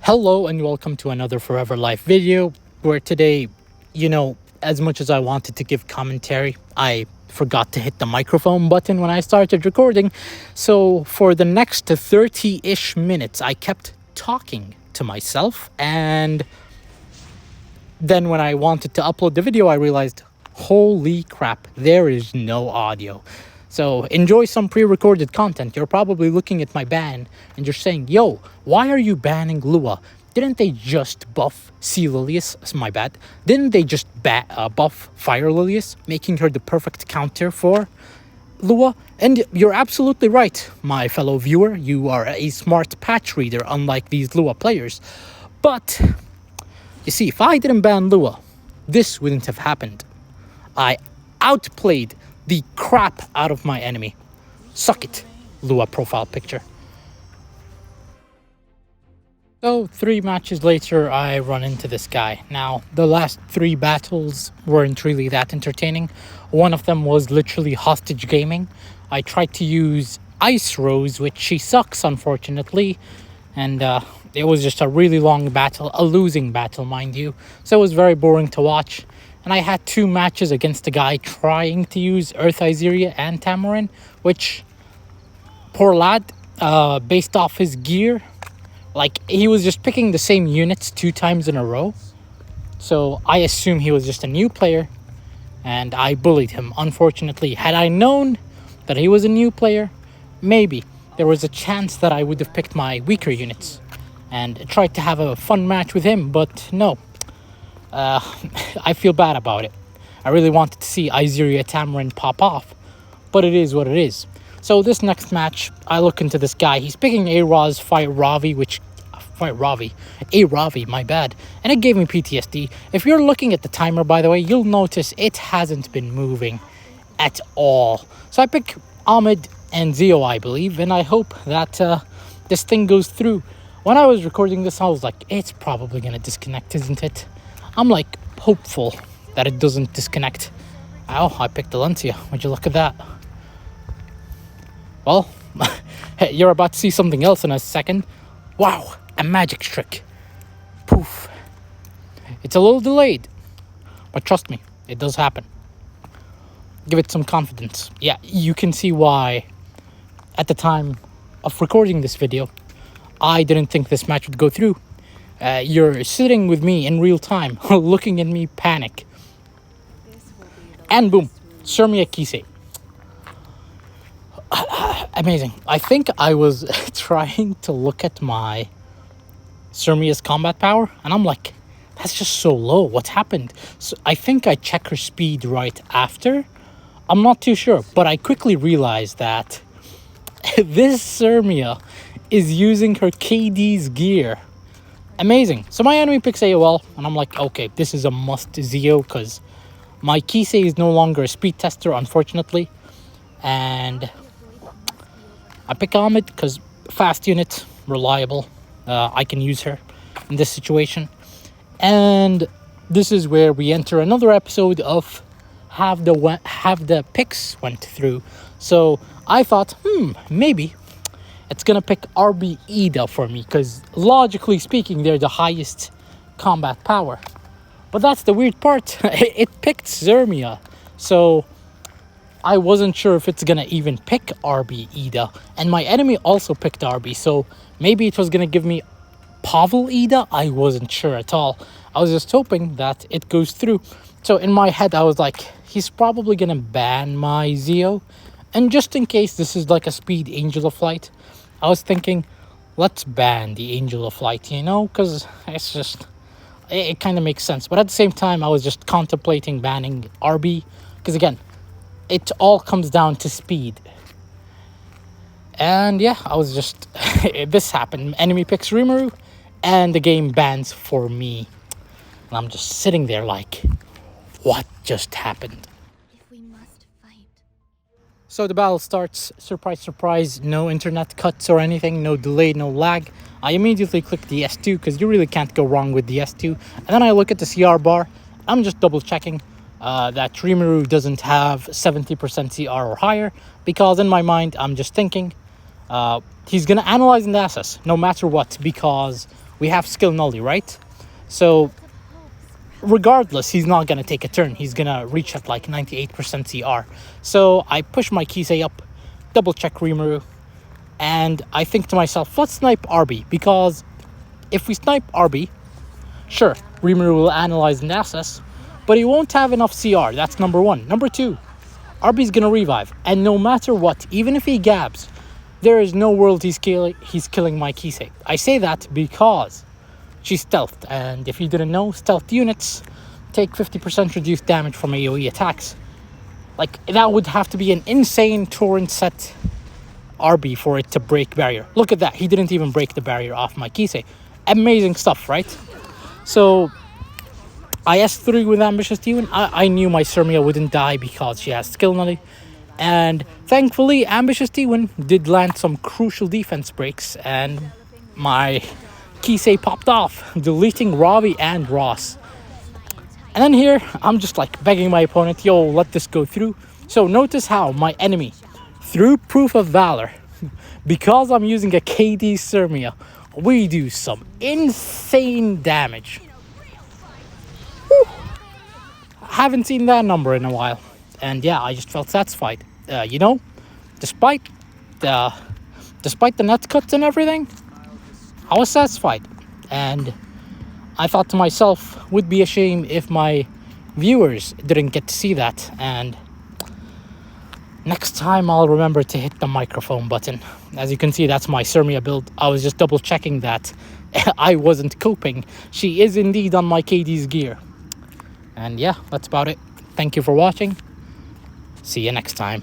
Hello and welcome to another Forever Life video where today, as much as I wanted to give commentary, I forgot to hit the microphone button when I started recording. So for the next 30-ish minutes, I kept talking to myself. And then when I wanted to upload the video, I realized, holy crap, there is no audio. So enjoy some pre-recorded content. You're probably looking at my ban and you're saying, yo, why are you banning Lua? Didn't they just buff Sea Lilius? My bad. Didn't they just buff Fire Lilius, making her the perfect counter for Lua? And you're absolutely right, my fellow viewer. You are a smart patch reader, unlike these Lua players. But, you see, if I didn't ban Lua, this wouldn't have happened. I outplayed the crap out of my enemy. Suck it, Lua profile picture. So 3 matches later, I run into this guy. Now, the last 3 battles weren't really that entertaining. One of them was literally hostage gaming. I tried to use Ice Rose, which she sucks, unfortunately. And it was just a really long battle, a losing battle, mind you. So it was very boring to watch. And I had 2 matches against a guy trying to use Earth Izeria and Tamarin, which, poor lad, based off his gear, like, he was just picking the same units 2 times in a row. So I assume he was just a new player, and I bullied him. Unfortunately, had I known that he was a new player, maybe there was a chance that I would have picked my weaker units and tried to have a fun match with him, but no. I feel bad about it. I really wanted to see Izeria Tamarin pop off, but it is what it is. So this next match, I look into this guy. He's picking A-Raz, A-Ravi, my bad. And it gave me PTSD. If you're looking at the timer, by the way, you'll notice it hasn't been moving at all. So I pick Ahmed and Zio, I believe, and I hope that this thing goes through. When I was recording this, I was like, it's probably going to disconnect, isn't it? I'm like hopeful that it doesn't disconnect. Oh, I picked Valencia. Would you look at that? Well, you're about to see something else in a second. Wow, a magic trick. Poof. It's a little delayed, but trust me, it does happen. Give it some confidence. Yeah, you can see why at the time of recording this video, I didn't think this match would go through. You're sitting with me in real time, looking at me panic. And boom, Surmia Kisei. Amazing. I think I was trying to look at my Surmia's combat power, and I'm like, that's just so low. What's happened? So I think I check her speed right after. I'm not too sure, but I quickly realized that this Surmia is using her KD's gear. Amazing. So my enemy picks AOL, and I'm like, okay, this is a must Zio, because my Kisei is no longer a speed tester, unfortunately. And I pick Ahmed, because fast unit, reliable. I can use her in this situation. And this is where we enter another episode of have the picks went through. So I thought, maybe it's going to pick RB Ida for me, because logically speaking, they're the highest combat power. But that's the weird part. It picked Zermia. So I wasn't sure if it's going to even pick RB Ida. And my enemy also picked RB. So maybe it was going to give me Pavel Ida. I wasn't sure at all. I was just hoping that it goes through. So in my head, I was like, he's probably going to ban my Zio. And just in case this is like a speed Angel of Flight, I was thinking, let's ban the Angel of Flight, because it's just, it kind of makes sense. But at the same time, I was just contemplating banning RB, because again, it all comes down to speed. And yeah, I was just, this happened. Enemy picks Rimuru, and the game bans for me. And I'm just sitting there like, what just happened? So the battle starts, surprise, surprise, no internet cuts or anything, no delay, no lag. I immediately click the S2 because you really can't go wrong with the S2. And then I look at the CR bar. I'm just double checking that Rimuru doesn't have 70% CR or higher, because in my mind, I'm just thinking he's going to analyze and assess no matter what, because we have skill nully, right? So regardless, he's not going to take a turn. He's going to reach at like 98% CR. So I push my Kisei up, double check Rimuru, and I think to myself, let's snipe RB, because if we snipe RB, sure, Rimuru will analyze and assess, but he won't have enough CR. That's number one. Number two, RB's going to revive, and no matter what, even if he gabs, there is no world he's killing my Kisei. I say that because she's stealthed, and if you didn't know, stealthed units take 50% reduced damage from AoE attacks. Like, that would have to be an insane torrent set RB for it to break barrier. Look at that, he didn't even break the barrier off my Kisei. Amazing stuff, right? So I S3 with Ambitious Demon. I knew my Sirmia wouldn't die because she has skill nully. And thankfully, Ambitious Demon did land some crucial defense breaks, and my Kisei popped off, deleting Ravi and Ross. And then here, I'm just like begging my opponent, yo, let this go through. So notice how my enemy, through Proof of Valor, because I'm using a KD Sirmia, we do some insane damage. Whew. Haven't seen that number in a while. And yeah, I just felt satisfied. You know, despite the net cuts and everything, I was satisfied. And I thought to myself, would be a shame if my viewers didn't get to see that. And next time I'll remember to hit the microphone button. As you can see, that's my Sirmia build. I was just double checking that I wasn't coping. She is indeed on my KD's gear. And yeah, that's about it. Thank you for watching. See you next time.